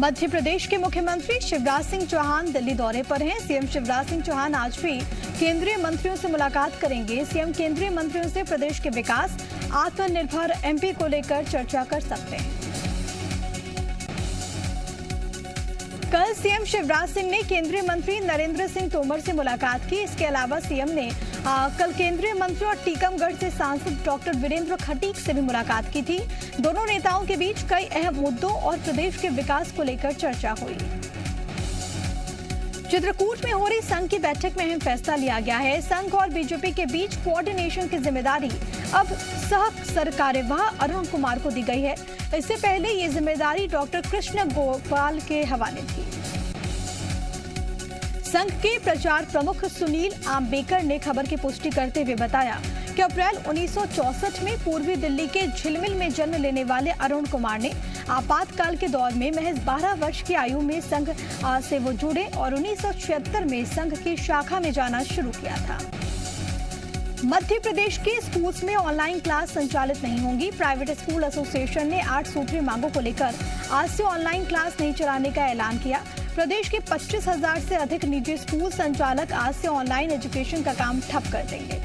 मध्य प्रदेश के मुख्यमंत्री शिवराज सिंह चौहान दिल्ली दौरे पर हैं। सीएम शिवराज सिंह चौहान आज भी केंद्रीय मंत्रियों से मुलाकात करेंगे। सीएम केंद्रीय मंत्रियों से प्रदेश के विकास, आत्मनिर्भर एमपी को लेकर चर्चा कर सकते हैं। कल सीएम शिवराज सिंह ने केंद्रीय मंत्री नरेंद्र सिंह तोमर से मुलाकात की। इसके अलावा सीएम ने कल केंद्रीय मंत्री और टीकमगढ़ से सांसद डॉक्टर वीरेंद्र खटीक से भी मुलाकात की थी। दोनों नेताओं के बीच कई अहम मुद्दों और प्रदेश के विकास को लेकर चर्चा हुई। चित्रकूट में हो रही संघ की बैठक में अहम फैसला लिया गया है। संघ और बीजेपी के बीच कोऑर्डिनेशन की जिम्मेदारी अब सह सरकार्यवाह अरुण कुमार को दी गई है। इससे पहले ये जिम्मेदारी डॉक्टर कृष्ण गोपाल के हवाले थी। संघ के प्रचार प्रमुख सुनील आम्बेकर ने खबर की पुष्टि करते हुए बताया कि अप्रैल 1964 में पूर्वी दिल्ली के झिलमिल में जन्म लेने वाले अरुण कुमार ने आपातकाल के दौर में महज 12 वर्ष की आयु में संघ से वो जुड़े और 1976 में संघ की शाखा में जाना शुरू किया था। मध्य प्रदेश के स्कूल्स में ऑनलाइन क्लास संचालित नहीं होंगी। प्राइवेट स्कूल एसोसिएशन ने 8 सूत्रीय मांगों को लेकर आज से ऑनलाइन क्लास नहीं चलाने का ऐलान किया। प्रदेश के 25,000 से अधिक निजी स्कूल संचालक आज से ऑनलाइन एजुकेशन का काम ठप कर देंगे।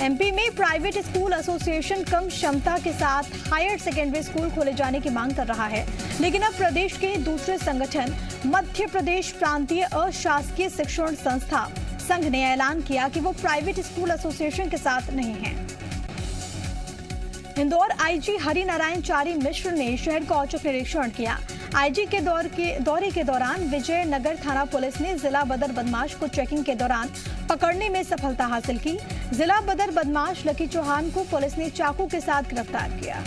एमपी में प्राइवेट स्कूल एसोसिएशन कम क्षमता के साथ हायर सेकेंडरी स्कूल खोले जाने की मांग कर रहा है, लेकिन अब प्रदेश के दूसरे संगठन मध्य प्रदेश प्रांतीय अशासकीय शिक्षण संस्था संघ ने ऐलान किया कि वो प्राइवेट स्कूल एसोसिएशन के साथ नहीं है। इंदौर आईजी हरिनारायण चारी मिश्र ने शहर का औचक निरीक्षण किया। आईजी के दौरे के दौरान विजयनगर थाना पुलिस ने जिला बदर बदमाश को चेकिंग के दौरान पकड़ने में सफलता हासिल की। जिला बदर बदमाश लकी चौहान को पुलिस ने चाकू के साथ गिरफ्तार किया।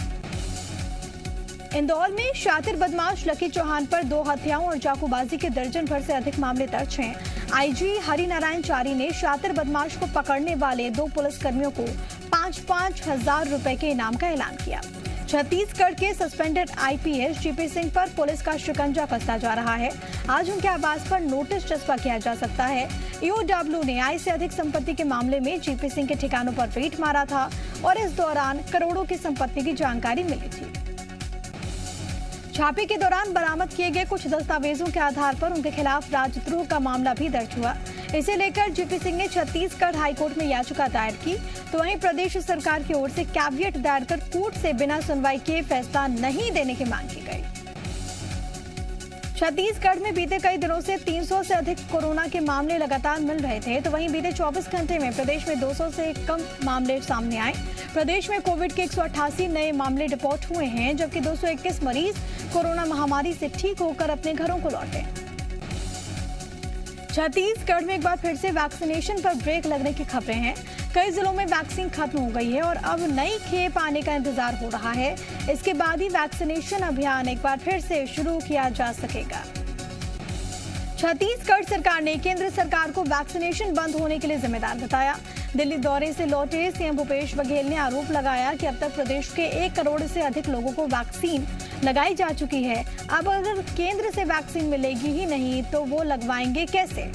इंदौर में शातिर बदमाश लकी चौहान पर 2 हत्याओं और चाकूबाजी के दर्जन भर से अधिक मामले दर्ज हैं। आईजी हरिनारायण चारी ने शातिर बदमाश को पकड़ने वाले 2 पुलिसकर्मियों को 5-5 हजार रुपए के इनाम का ऐलान किया। छत्तीसगढ़ के सस्पेंडेड आईपीएस जीपी सिंह पर पुलिस का शिकंजा कसता जा रहा है। आज उनके आवास पर नोटिस चस्पा किया जा सकता है। ईओडब्ल्यू ने आय से अधिक संपत्ति के मामले में जीपी सिंह के ठिकानों पर रेड मारा था और इस दौरान करोड़ों की संपत्ति की जानकारी मिली थी। छापे के दौरान बरामद किए गए कुछ दस्तावेजों के आधार पर उनके खिलाफ राजद्रोह का मामला भी दर्ज हुआ। इसे लेकर जीपी सिंह ने छत्तीसगढ़ हाईकोर्ट में याचिका दायर की, तो वहीं प्रदेश सरकार की ओर से कैविएट दायर कर कोर्ट से बिना सुनवाई के फैसला नहीं देने की मांग की गई। छत्तीसगढ़ में बीते कई दिनों से 300 से अधिक कोरोना के मामले लगातार मिल रहे थे, तो वहीं बीते 24 घंटे में प्रदेश में 200 से कम मामले सामने आए। प्रदेश में कोविड के 188 नए मामले रिपोर्ट हुए हैं, जबकि 221 मरीज कोरोना महामारी से ठीक होकर अपने घरों को लौटे। छत्तीसगढ़ में एक बार फिर से वैक्सीनेशन पर ब्रेक लगने की खबरें हैं। कई जिलों में वैक्सीन खत्म हो गई है और अब नई खेप आने का इंतजार हो रहा है। इसके बाद ही वैक्सीनेशन अभियान एक बार फिर से शुरू किया जा सकेगा। छत्तीसगढ़ सरकार ने केंद्र सरकार को वैक्सीनेशन बंद होने के लिए जिम्मेदार बताया। दिल्ली दौरे से लौटे सीएम भूपेश बघेल ने आरोप लगाया कि अब तक प्रदेश के 1 करोड़ से अधिक लोगों को वैक्सीन लगाई जा चुकी है। अब अगर केंद्र से वैक्सीन मिलेगी ही नहीं तो वो लगवाएंगे कैसे?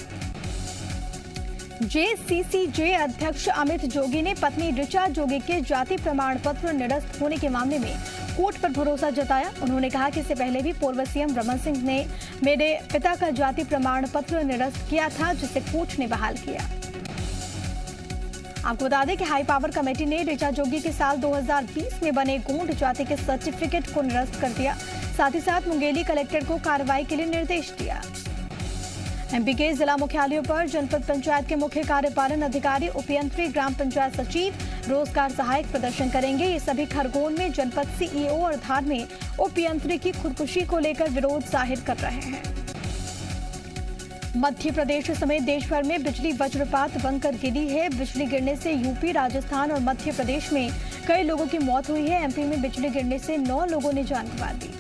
जेसीसीजे अध्यक्ष अमित जोगी ने पत्नी ऋचा जोगी के जाति प्रमाण पत्र निरस्त होने के मामले में कोर्ट पर भरोसा जताया। उन्होंने कहा कि इससे पहले भी पूर्व सीएम रमन सिंह ने मेरे पिता का जाति प्रमाण पत्र निरस्त किया था, जिसे कोर्ट ने बहाल किया। आपको बता दें कि हाई पावर कमेटी ने ऋचा जोगी के साल 2020 में बने गोंड जाति के सर्टिफिकेट को निरस्त कर दिया। साथ ही साथ मुंगेली कलेक्टर को कार्रवाई के लिए निर्देश दिया। एमपी के जिला मुख्यालयों पर जनपद पंचायत के मुख्य कार्यपालन अधिकारी, उपयंत्री, ग्राम पंचायत सचिव, रोजगार सहायक प्रदर्शन करेंगे। ये सभी खरगोन में जनपद सीईओ और धार में उपयंत्री की खुदकुशी को लेकर विरोध जाहिर कर रहे हैं। मध्य प्रदेश समेत देश भर में बिजली वज्रपात बनकर गिरी है। बिजली गिरने से यूपी, राजस्थान और मध्य प्रदेश में कई लोगों की मौत हुई है। एमपी में बिजली गिरने से 9 लोगों ने जान गंवा दी।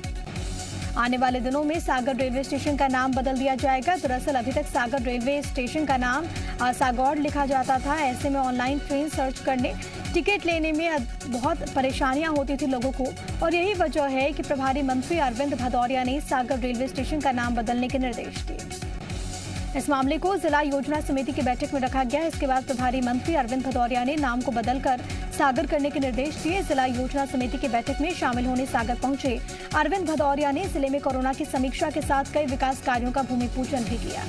आने वाले दिनों में सागर रेलवे स्टेशन का नाम बदल दिया जाएगा। दरअसल अभी तक सागर रेलवे स्टेशन का नाम सागौड़ लिखा जाता था। ऐसे में ऑनलाइन ट्रेन सर्च करने, टिकट लेने में बहुत परेशानियां होती थी लोगों को, और यही वजह है कि प्रभारी मंत्री अरविंद भदौरिया ने सागर रेलवे स्टेशन का नाम बदलने के निर्देश दिए। इस मामले को जिला योजना समिति की बैठक में रखा गया। इसके बाद प्रभारी मंत्री अरविंद भदौरिया ने नाम को बदलकर सागर करने के निर्देश दिए। जिला योजना समिति की बैठक में शामिल होने सागर पहुंचे अरविंद भदौरिया ने जिले में कोरोना की समीक्षा के साथ कई विकास कार्यों का भूमि पूजन भी किया।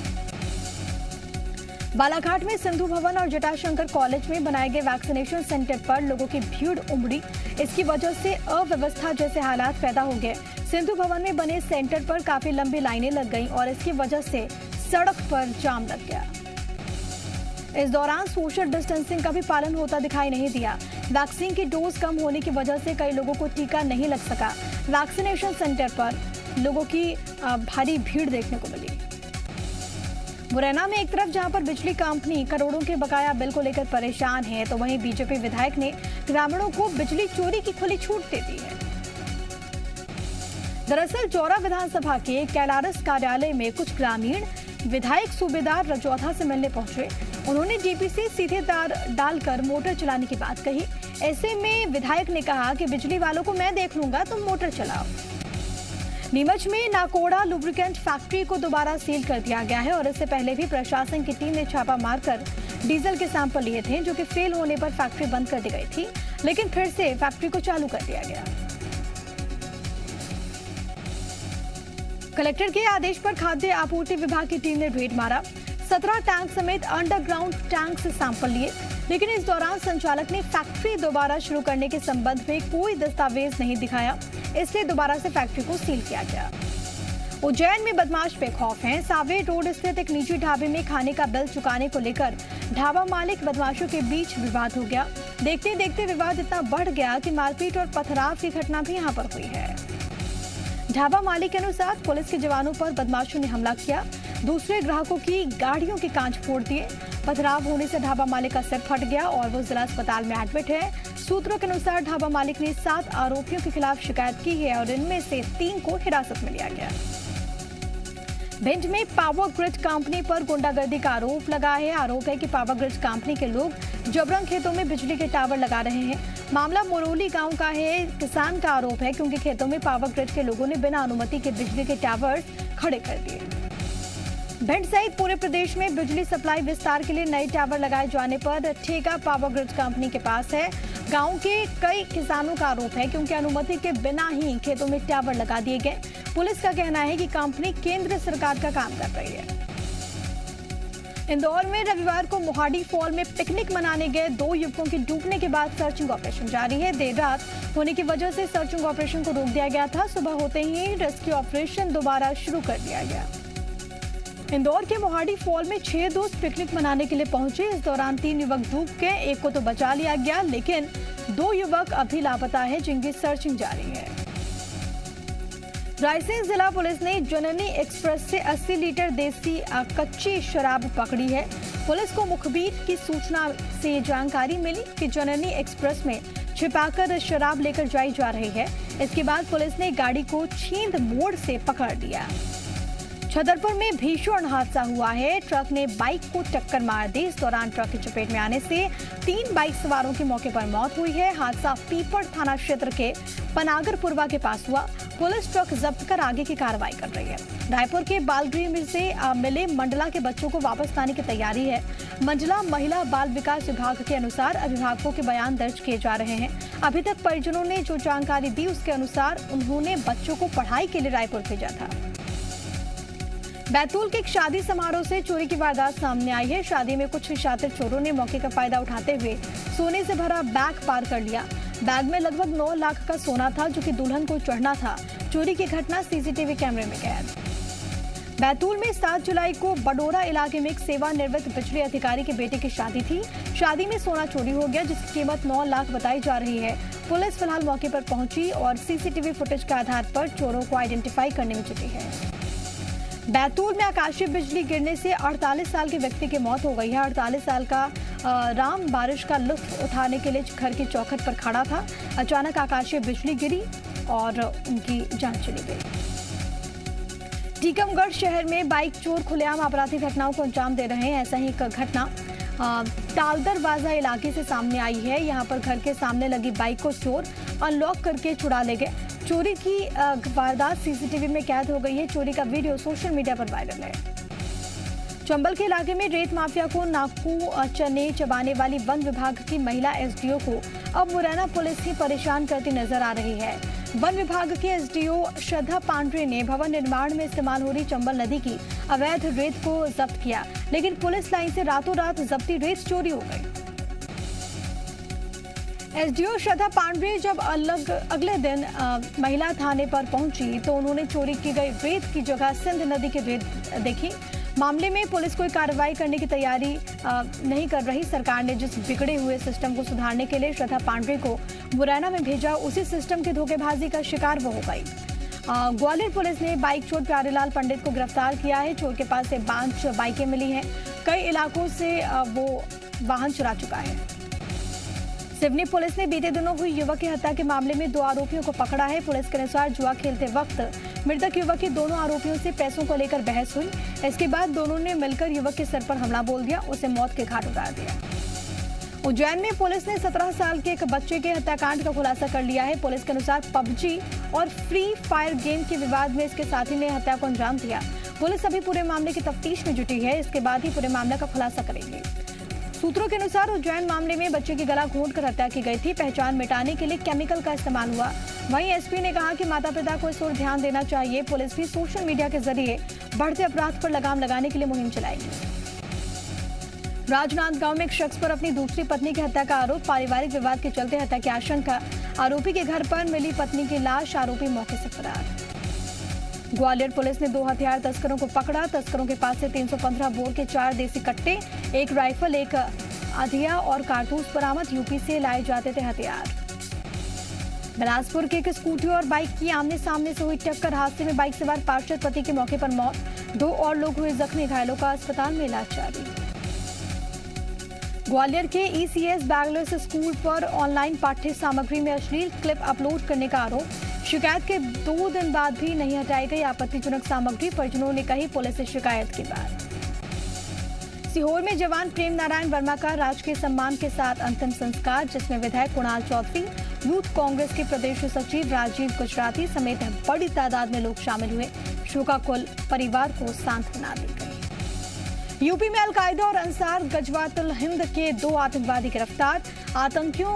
बालाघाट में सिंधु भवन और जटाशंकर कॉलेज में बनाए गए वैक्सीनेशन सेंटर पर लोगों की भीड़ उमड़ी। इसकी वजह से अव्यवस्था जैसे हालात पैदा हो गए। सिंधु भवन में बने सेंटर पर काफी लंबी लाइनें लग गईं और इसकी वजह से सड़क पर जाम लग गया। इस दौरान सोशल डिस्टेंसिंग का भी पालन होता दिखाई नहीं दिया। वैक्सीन की डोज कम होने की वजह से कई लोगों को टीका नहीं लग सका। वैक्सीनेशन सेंटर पर लोगों की भारी भीड़ देखने को मिली। मुरैना में एक तरफ जहां पर बिजली कंपनी करोड़ों के बकाया बिल को लेकर परेशान है, तो वहीं बीजेपी विधायक ने ग्रामीणों को बिजली चोरी की खुली छूट दे दी है। दरअसल जौरा विधानसभा के कैलारस कार्यालय में कुछ ग्रामीण विधायक सूबेदार रजौधा से मिलने पहुंचे। उन्होंने डीपीसी सीधे तार डालकर मोटर चलाने की बात कही। ऐसे में विधायक ने कहा कि बिजली वालों को मैं देख लूंगा, तुम मोटर चलाओ। नीमच में नाकोड़ा लुब्रिकेंट फैक्ट्री को दोबारा सील कर दिया गया है और इससे पहले भी प्रशासन की टीम ने छापा मारकर डीजल के सैंपल लिए थे, जो कि फेल होने पर फैक्ट्री बंद कर दी गई थी, लेकिन फिर से फैक्ट्री को चालू कर दिया गया। कलेक्टर के आदेश पर खाद्य आपूर्ति विभाग की टीम ने रेड मारा। 17 टैंक समेत अंडरग्राउंड टैंक से सैंपल लिए, लेकिन इस दौरान संचालक ने फैक्ट्री दोबारा शुरू करने के संबंध में कोई दस्तावेज नहीं दिखाया, इसलिए दोबारा से फैक्ट्री को सील किया गया। उज्जैन में बदमाश बेखौफ हैं। सावेर रोड स्थित एक निजी ढाबे में खाने का बिल चुकाने को लेकर ढाबा मालिक बदमाशों के बीच विवाद हो गया। देखते देखते विवाद इतना बढ़ गया कि मारपीट और पथराव की घटना भी यहाँ पर हुई है। ढाबा मालिक के अनुसार पुलिस के जवानों पर बदमाशों ने हमला किया, दूसरे ग्राहकों की गाड़ियों के कांच फोड़ दिए। पथराव होने से ढाबा मालिक का सिर फट गया और वो जिला अस्पताल में एडमिट है। सूत्रों के अनुसार ढाबा मालिक ने 7 आरोपियों के खिलाफ शिकायत की है और इनमें से 3 को हिरासत में लिया गया। भिंड में पावर ग्रिड कंपनी पर गुंडागर्दी का आरोप लगा है। आरोप है कि पावर ग्रिड कंपनी के लोग जबरन खेतों में बिजली के टावर लगा रहे हैं। मामला मोरोली गांव का है। किसान का आरोप है क्योंकि खेतों में पावर ग्रिड के लोगों ने बिना अनुमति के बिजली के टावर खड़े कर दिए। भिंड सहित पूरे प्रदेश में बिजली सप्लाई विस्तार के लिए नए टावर लगाए जाने पर ठेका पावर ग्रिड कंपनी के पास है। गांव के कई किसानों का आरोप है क्योंकि अनुमति के बिना ही खेतों में टावर लगा दिए गए। पुलिस का कहना है कि कंपनी केंद्र सरकार का काम कर रही है। इंदौर में रविवार को मोहाडी फॉल में पिकनिक मनाने गए 2 युवकों की डूबने के बाद सर्चिंग ऑपरेशन जारी है। देर रात होने की वजह से सर्चिंग ऑपरेशन को रोक दिया गया था। सुबह होते ही रेस्क्यू ऑपरेशन दोबारा शुरू कर दिया गया। इंदौर के मोहाडी फॉल में 6 दोस्त पिकनिक मनाने के लिए पहुंचे। इस दौरान 3 युवक डूब गए, एक को तो बचा लिया गया, लेकिन 2 युवक अभी लापता है, जिनकी सर्चिंग जारी है। रायसेन जिला पुलिस ने जननी एक्सप्रेस से 80 लीटर देसी कच्ची शराब पकड़ी है। पुलिस को मुखबिर की सूचना से जानकारी मिली कि जननी एक्सप्रेस में छिपाकर शराब लेकर जाई जा रही है। इसके बाद पुलिस ने गाड़ी को छींद मोड़ से पकड़ लिया। छतरपुर में भीषण हादसा हुआ है। ट्रक ने बाइक को टक्कर मार दी। इस दौरान ट्रक की चपेट में आने से 3 बाइक सवारों की मौके पर मौत हुई है। हादसा पीपड़ थाना क्षेत्र के पनागरपुरवा के पास हुआ। पुलिस ट्रक जब्त कर आगे की कार्रवाई कर रही है। रायपुर के बालगृह से मिले मंडला के बच्चों को वापस लाने की तैयारी है। मंडला महिला बाल विकास विभाग के अनुसार अभिभावकों के बयान दर्ज किए जा रहे हैं। अभी तक परिजनों ने जो जानकारी दी उसके अनुसार उन्होंने बच्चों को पढ़ाई के लिए रायपुर भेजा था। बैतूल के एक शादी समारोह से चोरी की वारदात सामने आई है। शादी में कुछ शातिर चोरों ने मौके का फायदा उठाते हुए सोने से भरा बैग पार कर लिया। बैग में लगभग 9 लाख का सोना था, जो कि दुल्हन को चढ़ना था। चोरी की घटना सीसीटीवी कैमरे में कैद। बैतूल में 7 जुलाई को बडोरा इलाके में एक सेवानिवृत्त बिजली अधिकारी के बेटे की शादी थी। शादी में सोना चोरी हो गया, जिसकी कीमत 9 लाख बताई जा रही है। पुलिस फिलहाल मौके पर पहुंची और सीसीटीवी फुटेज के आधार पर चोरों को आइडेंटिफाई करने में जुटी है। बैतूल में आकाशीय बिजली गिरने से 48 साल के व्यक्ति की मौत हो गई है। 48 साल का राम बारिश का लुत्फ उठाने के लिए घर की चौखट पर खड़ा था। अचानक आकाशीय बिजली गिरी और उनकी जान चली गई। टीकमगढ़ शहर में बाइक चोर खुलेआम आपराधिक घटनाओं को अंजाम दे रहे हैं। ऐसा ही एक घटना तालदरवाजा इलाके से सामने आई है। यहाँ पर घर के सामने लगी बाइक को चोर अनलॉक करके छुड़ा ले गए। चोरी की वारदात सीसीटीवी में कैद हो गई है। चोरी का वीडियो सोशल मीडिया पर वायरल है। चंबल के इलाके में रेत माफिया को नाकू चने चबाने वाली वन विभाग की महिला एसडीओ को अब मुरैना पुलिस ही परेशान करती नजर आ रही है। वन विभाग के एसडीओ श्रद्धा पांड्रे ने भवन निर्माण में इस्तेमाल हो रही चंबल नदी की अवैध रेत को जब्त किया, लेकिन पुलिस लाइन से रातों रात जब्ती रेत चोरी हो गई। एसडीओ श्रद्धा पांड्रे जब अगले दिन महिला थाने पर पहुंची तो उन्होंने चोरी की गई रेत की जगह सिंध नदी की रेत देखी। मामले में पुलिस कोई कार्रवाई करने की तैयारी नहीं कर रही। सरकार ने जिस बिगड़े हुए सिस्टम को सुधारने के लिए श्रद्धा पांड्रे को मुरैना में भेजा, उसी सिस्टम की धोखेबाजी का शिकार वो हो गई। ग्वालियर पुलिस ने बाइक चोर प्यारेलाल पंडित को गिरफ्तार किया है। चोर के पास से 5 बाइकें मिली हैं। कई इलाकों से वो वाहन चुरा चुका है। सिवनी पुलिस ने बीते दिनों हुई युवक की हत्या के मामले में 2 आरोपियों को पकड़ा है। पुलिस के अनुसार जुआ खेलते वक्त मृतक युवक की दोनों आरोपियों से पैसों को लेकर बहस हुई। इसके बाद दोनों ने मिलकर युवक के सिर पर हमला बोल दिया, उसे मौत के घाट उतार दिया। उज्जैन में पुलिस ने 17 साल के एक बच्चे के हत्याकांड का खुलासा कर लिया है। पुलिस के अनुसार पबजी और फ्री फायर गेम के विवाद में इसके साथी ने हत्या को अंजाम दिया। पुलिस अभी पूरे मामले की तफ्तीश में जुटी है। इसके बाद ही पूरे मामले का खुलासा करेगी। सूत्रों के अनुसार उज्जैन मामले में बच्चे की गला घोंटकर हत्या की गई थी। पहचान मिटाने के लिए केमिकल का इस्तेमाल हुआ। वहीं एसपी ने कहा कि माता पिता को इस ओर ध्यान देना चाहिए। पुलिस भी सोशल मीडिया के जरिए बढ़ते अपराध पर लगाम लगाने के लिए मुहिम चलाएगी। राजनांदगांव में एक शख्स पर अपनी दूसरी पत्नी की हत्या का आरोप। पारिवारिक विवाद के चलते हत्या की आशंका। आरोपी के घर पर मिली पत्नी की लाश, आरोपी मौके से फरार। ग्वालियर पुलिस ने 2 हथियार तस्करों को पकड़ा। तस्करों के पास से 315 बोर के 4 देसी कट्टे, 1 राइफल, 1 अधिया और कारतूस बरामद। यूपी से लाए जाते थे हथियार। बिलासपुर के एक स्कूटी और बाइक की आमने सामने से हुई टक्कर। हादसे में बाइक सवार पार्षद पति की मौके पर मौत। 2 और लोग हुए जख्मी। घायलों का अस्पताल में इलाज जारी। ग्वालियर के ईसीएस बैंगलोर स्कूल पर ऑनलाइन पाठ्य सामग्री में अश्लील क्लिप अपलोड करने का आरोप। शिकायत के 2 दिन बाद भी नहीं हटाई गई आपत्तिजनक सामग्री। परिजनों ने कही पुलिस से शिकायत के बाद। सीहोर में जवान प्रेम नारायण वर्मा का राजकीय सम्मान के साथ अंतिम संस्कार, जिसमें विधायक कुणाल चौधरी, यूथ कांग्रेस के प्रदेश सचिव राजीव गुजराती समेत बड़ी तादाद में लोग शामिल हुए। शोकाकुल परिवार को सांत्वना दी गई। यूपी में अलकायदा और अंसार गजवातुल हिंद के 2 आतंकवादी गिरफ्तार। आतंकियों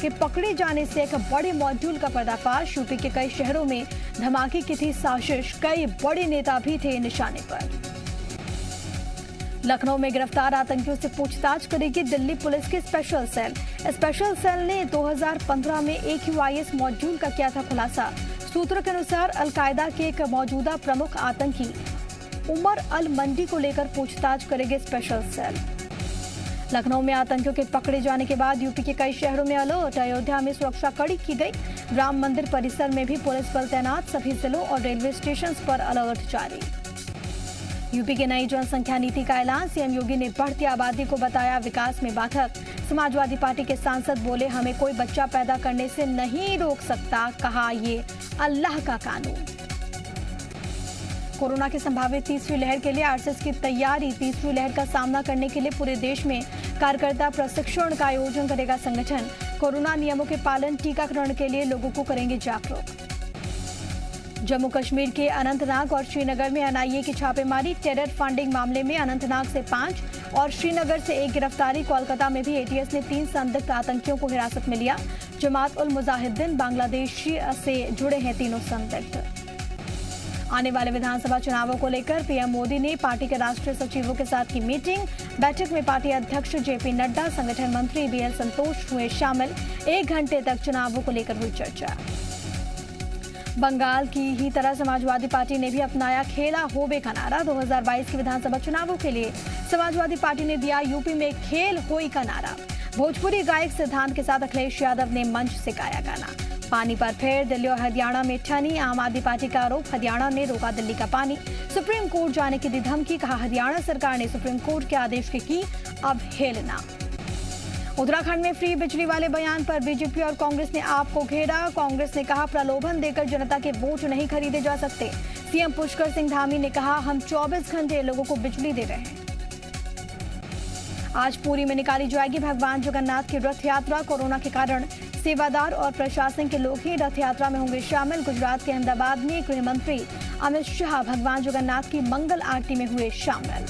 के पकड़े जाने से एक बड़े मॉड्यूल का पर्दाफाश। यूपी के कई शहरों में धमाके की थी साजिश। कई बड़े नेता भी थे निशाने पर। लखनऊ में गिरफ्तार आतंकियों से पूछताछ करेगी दिल्ली पुलिस की स्पेशल सेल। स्पेशल सेल ने 2015 में AQIS मॉड्यूल का किया था खुलासा। सूत्रों के अनुसार अलकायदा के एक मौजूदा प्रमुख आतंकी उमर अल मंडी को लेकर पूछताछ करेगी स्पेशल सेल। लखनऊ में आतंकियों के पकड़े जाने के बाद यूपी के कई शहरों में अलर्ट। अयोध्या में सुरक्षा कड़ी की गई। राम मंदिर परिसर में भी पुलिस बल तैनात। सभी जिलों और रेलवे स्टेशन पर अलर्ट जारी। यूपी की नई जनसंख्या नीति का ऐलान। सीएम योगी ने बढ़ती आबादी को बताया विकास में बाधक। समाजवादी पार्टी के सांसद बोले, हमें कोई बच्चा पैदा करने से नहीं रोक सकता। कहा, ये अल्लाह का कानून। कोरोना की संभावित तीसरी लहर के लिए आरएसएस की तैयारी। तीसरी लहर का सामना करने के लिए पूरे देश में कार्यकर्ता प्रशिक्षण का आयोजन करेगा संगठन। कोरोना नियमों के पालन, टीकाकरण के लिए लोगों को करेंगे जागरूक। जम्मू कश्मीर के अनंतनाग और श्रीनगर में एनआईए की छापेमारी। टेरर फंडिंग मामले में अनंतनाग से 5 और श्रीनगर से 1 गिरफ्तारी। कोलकाता में भी एटीएस ने 3 संदिग्ध आतंकियों को हिरासत में लिया। जमात उल मुजाहिदीन बांग्लादेश से जुड़े हैं तीनों संदिग्ध। आने वाले विधानसभा चुनावों को लेकर पीएम मोदी ने पार्टी के राष्ट्रीय सचिवों के साथ की मीटिंग। बैठक में पार्टी अध्यक्ष जेपी नड्डा, संगठन मंत्री बीएल संतोष हुए शामिल। 1 घंटे तक चुनावों को लेकर हुई चर्चा। बंगाल की ही तरह समाजवादी पार्टी ने भी अपनाया खेला होबे का नारा। 2022 के विधानसभा चुनावों के लिए समाजवादी पार्टी ने दिया यूपी में खेल होई का नारा। भोजपुरी गायक सिद्धांत के साथ अखिलेश यादव ने मंच से गाया गाना। पानी पर फिर दिल्ली और हरियाणा में ठनी। आम आदमी पार्टी का आरोप, हरियाणा ने रोका दिल्ली का पानी। सुप्रीम कोर्ट जाने की दी धमकी। कहा, हरियाणा सरकार ने सुप्रीम कोर्ट के आदेश की अवहेलना। उत्तराखंड में फ्री बिजली वाले बयान पर बीजेपी और कांग्रेस ने आपको घेरा। कांग्रेस ने कहा, प्रलोभन देकर जनता के वोट नहीं खरीदे जा सकते। सीएम पुष्कर सिंह धामी ने कहा, हम 24 घंटे लोगों को बिजली दे रहे हैं। आज पुरी में निकाली जाएगी भगवान जगन्नाथ की रथ यात्रा। कोरोना के कारण सेवादार और प्रशासन के लोग ही रथ यात्रा में होंगे शामिल। गुजरात के अहमदाबाद में गृह मंत्री अमित शाह भगवान जगन्नाथ की मंगल आरती में हुए शामिल।